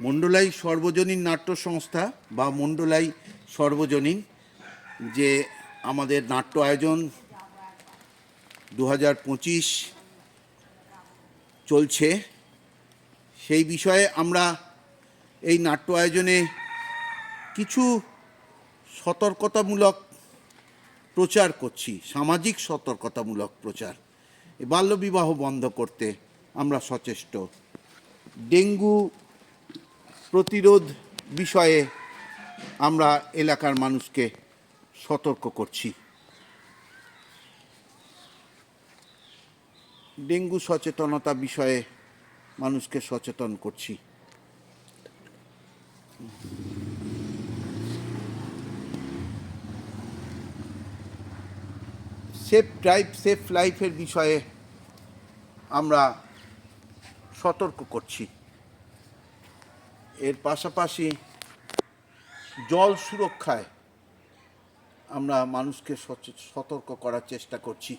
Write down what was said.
মণ্ডলাই সর্বজনীন নাট্য সংস্থা বা মণ্ডলাই সর্বজনীন যে আমাদের নাট্য আয়োজন 2025 চলছে, সেই বিষয়ে আমরা এই নাট্য আয়োজনে কিছু সতর্কতামূলক প্রচার করছি, সামাজিক সতর্কতামূলক প্রচার। বাল্যবিবাহ বন্ধ করতে আমরা সচেষ্ট, ডেঙ্গু প্রতিরোধ বিষয়ে আমরা এলাকার মানুষকে সতর্ক করছি, ডেঙ্গু সচেতনতা বিষয়ে মানুষকে সচেতন করছি। সেফ ড্রাইভ সেফ লাইফের বিষয়ে আমরা সতর্ক করছি। এর পাশাপাশি জল সুরক্ষায় আমরা মানুষকে সতর্ক করার চেষ্টা করছি।